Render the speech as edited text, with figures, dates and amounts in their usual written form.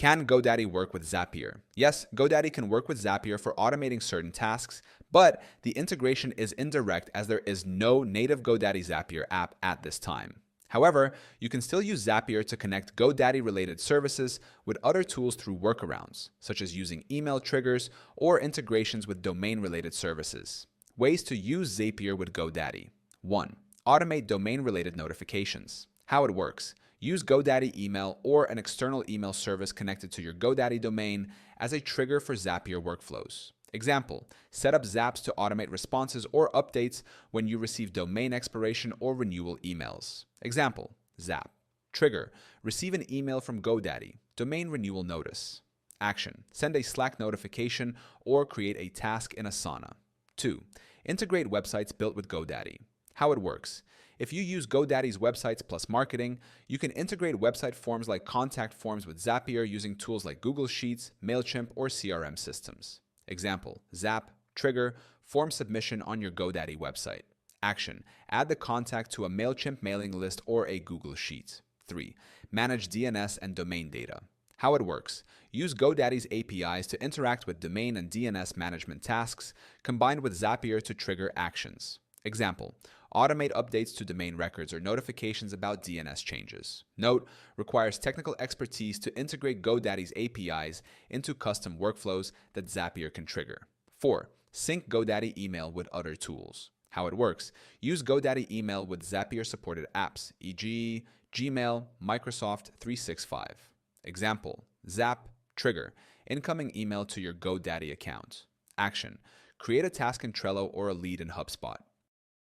Can GoDaddy work with Zapier? Yes, GoDaddy can work with Zapier for automating certain tasks, but the integration is indirect as there is no native GoDaddy Zapier app at this time. However, you can still use Zapier to connect GoDaddy-related services with other tools through workarounds, such as using email triggers or integrations with domain-related services. Ways to use Zapier with GoDaddy. 1. Automate domain-related notifications. How it works. Use GoDaddy email or an external email service connected to your GoDaddy domain as a trigger for Zapier workflows. Example, set up Zaps to automate responses or updates when you receive domain expiration or renewal emails. Example, Zap. Trigger, receive an email from GoDaddy, domain renewal notice. Action, send a Slack notification or create a task in Asana. 2. Integrate websites built with GoDaddy. How it works. If you use GoDaddy's Websites Plus Marketing, you can integrate website forms like contact forms with Zapier using tools like Google Sheets, MailChimp, or CRM systems. Example, Zap, trigger, form submission on your GoDaddy website. Action, add the contact to a MailChimp mailing list or a Google Sheet. 3. Manage DNS and domain data. How it works. Use GoDaddy's APIs to interact with domain and DNS management tasks, combined with Zapier to trigger actions. Example, automate updates to domain records or notifications about DNS changes. Note, requires technical expertise to integrate GoDaddy's APIs into custom workflows that Zapier can trigger. 4. Sync GoDaddy email with other tools. How it works. Use GoDaddy email with Zapier-supported apps, e.g., Gmail, Microsoft 365. Example, Zap, trigger, incoming email to your GoDaddy account. Action, create a task in Trello or a lead in HubSpot.